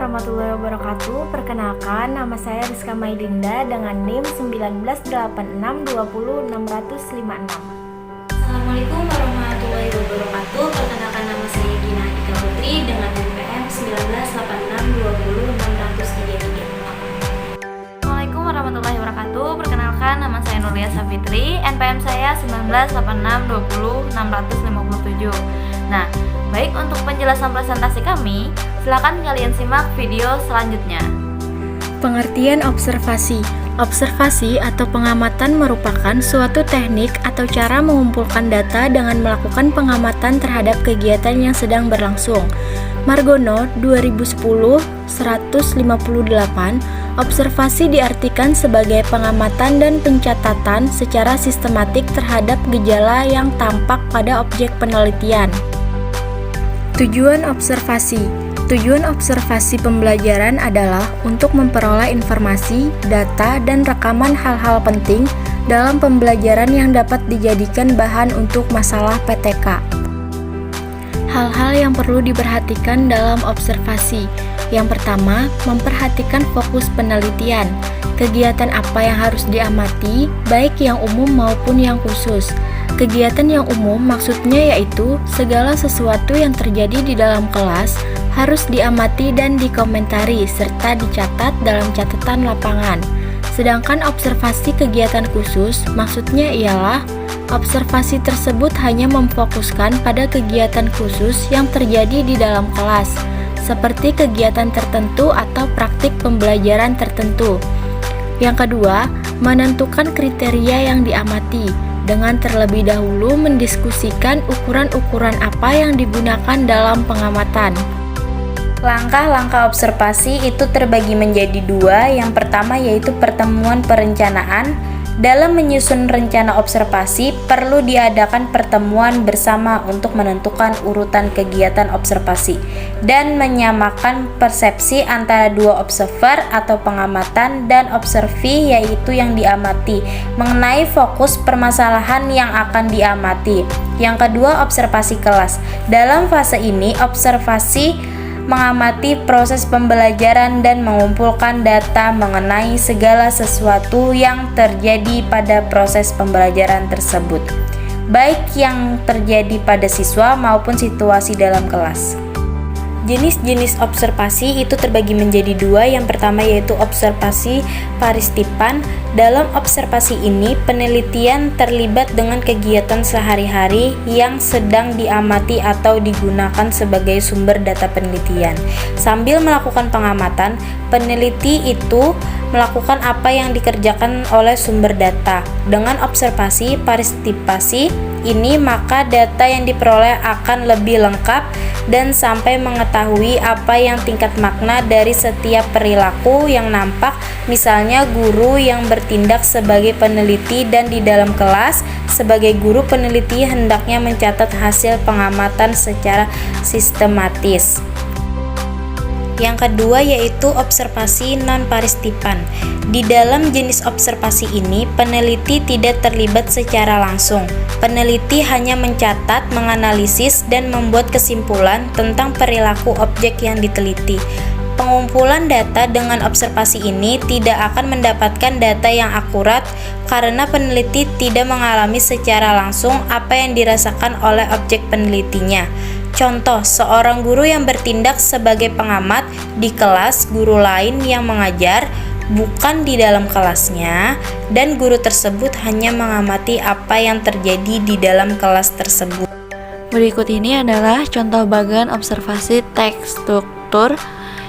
warahmatullahi wabarakatuh. Perkenalkan, nama saya Rizka Maidinda dengan NIM 1986200656. Assalamualaikum warahmatullahi wabarakatuh. Perkenalkan, nama saya Gina Ika Putri dengan NPM 1986200633. Assalamualaikum warahmatullahi wabarakatuh. Perkenalkan, nama saya Nuria Safitri, NPM saya 1986200657. Nah, baik, untuk penjelasan presentasi kami, silakan kalian simak video selanjutnya. Pengertian observasi. Observasi atau pengamatan merupakan suatu teknik atau cara mengumpulkan data dengan melakukan pengamatan terhadap kegiatan yang sedang berlangsung. Margono 2010-158, observasi diartikan sebagai pengamatan dan pencatatan secara sistematik terhadap gejala yang tampak pada objek penelitian. Tujuan observasi. Tujuan observasi pembelajaran adalah untuk memperoleh informasi, data, dan rekaman hal-hal penting dalam pembelajaran yang dapat dijadikan bahan untuk masalah PTK. Hal-hal yang perlu diperhatikan dalam observasi. Yang pertama, memperhatikan fokus penelitian. Kegiatan apa yang harus diamati, baik yang umum maupun yang khusus. Kegiatan yang umum maksudnya yaitu segala sesuatu yang terjadi di dalam kelas harus diamati dan dikomentari serta dicatat dalam catatan lapangan. Sedangkan observasi kegiatan khusus maksudnya ialah observasi tersebut hanya memfokuskan pada kegiatan khusus yang terjadi di dalam kelas, seperti kegiatan tertentu atau praktik pembelajaran tertentu. Yang kedua, menentukan kriteria yang diamati dengan terlebih dahulu mendiskusikan ukuran-ukuran apa yang digunakan dalam pengamatan. Langkah-langkah observasi itu terbagi menjadi dua. Yang pertama yaitu pertemuan perencanaan. Dalam menyusun rencana observasi, perlu diadakan pertemuan bersama untuk menentukan urutan kegiatan observasi dan menyamakan persepsi antara dua observer atau pengamatan dan observi, yaitu yang diamati, mengenai fokus permasalahan yang akan diamati. Yang kedua, observasi kelas. Dalam fase ini, observasi mengamati proses pembelajaran dan mengumpulkan data mengenai segala sesuatu yang terjadi pada proses pembelajaran tersebut, baik yang terjadi pada siswa maupun situasi dalam kelas. Jenis-jenis observasi itu terbagi menjadi dua. Yang pertama yaitu observasi paristipan. Dalam observasi ini, penelitian terlibat dengan kegiatan sehari-hari yang sedang diamati atau digunakan sebagai sumber data penelitian. Sambil melakukan pengamatan, peneliti itu melakukan apa yang dikerjakan oleh sumber data. Dengan observasi partisipasi ini, maka data yang diperoleh akan lebih lengkap dan sampai mengetahui apa yang tingkat makna dari setiap perilaku yang nampak, misalnya guru yang bertindak sebagai peneliti dan di dalam kelas sebagai guru peneliti hendaknya mencatat hasil pengamatan secara sistematis. Yang kedua yaitu observasi non-paristipan. Di dalam jenis observasi ini, peneliti tidak terlibat secara langsung. Peneliti hanya mencatat, menganalisis, dan membuat kesimpulan tentang perilaku objek yang diteliti. Pengumpulan data dengan observasi ini tidak akan mendapatkan data yang akurat karena peneliti tidak mengalami secara langsung apa yang dirasakan oleh objek penelitinya. Contoh, seorang guru yang bertindak sebagai pengamat di kelas guru lain yang mengajar bukan di dalam kelasnya, dan guru tersebut hanya mengamati apa yang terjadi di dalam kelas tersebut. Berikut ini adalah contoh bagian observasi tekstur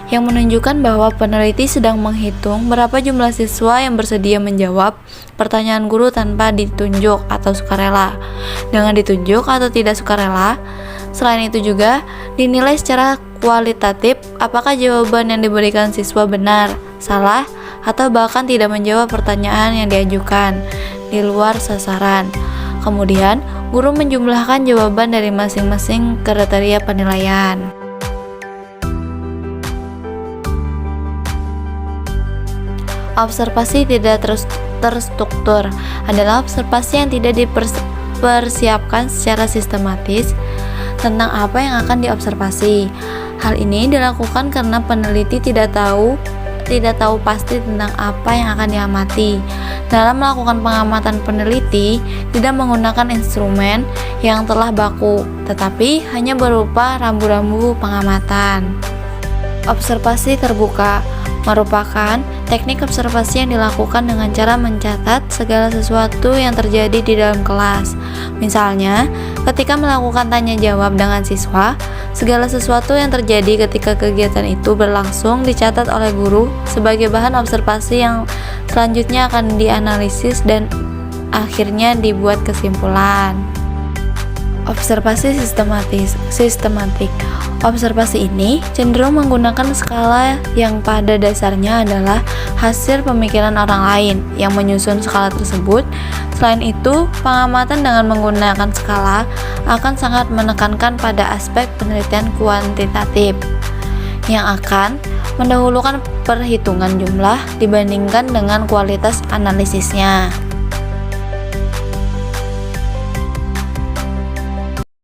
yang menunjukkan bahwa peneliti sedang menghitung berapa jumlah siswa yang bersedia menjawab pertanyaan guru tanpa ditunjuk atau sukarela. Dengan ditunjuk atau tidak sukarela, selain itu juga dinilai secara kualitatif apakah jawaban yang diberikan siswa benar, salah, atau bahkan tidak menjawab pertanyaan yang diajukan di luar sasaran. Kemudian, guru menjumlahkan jawaban dari masing-masing kriteria penilaian. Observasi tidak terstruktur adalah observasi yang tidak dipersiapkan secara sistematis tentang apa yang akan diobservasi. Hal ini dilakukan karena peneliti tidak tahu pasti tentang apa yang akan diamati. Dalam melakukan pengamatan, peneliti tidak menggunakan instrumen yang telah baku, tetapi hanya berupa rambu-rambu pengamatan. Observasi terbuka merupakan teknik observasi yang dilakukan dengan cara mencatat segala sesuatu yang terjadi di dalam kelas. Misalnya, ketika melakukan tanya jawab dengan siswa, segala sesuatu yang terjadi ketika kegiatan itu berlangsung dicatat oleh guru sebagai bahan observasi yang selanjutnya akan dianalisis dan akhirnya dibuat kesimpulan. Observasi sistematik. Observasi ini cenderung menggunakan skala yang pada dasarnya adalah hasil pemikiran orang lain yang menyusun skala tersebut. Selain itu, pengamatan dengan menggunakan skala akan sangat menekankan pada aspek penelitian kuantitatif yang akan mendahulukan perhitungan jumlah dibandingkan dengan kualitas analisisnya.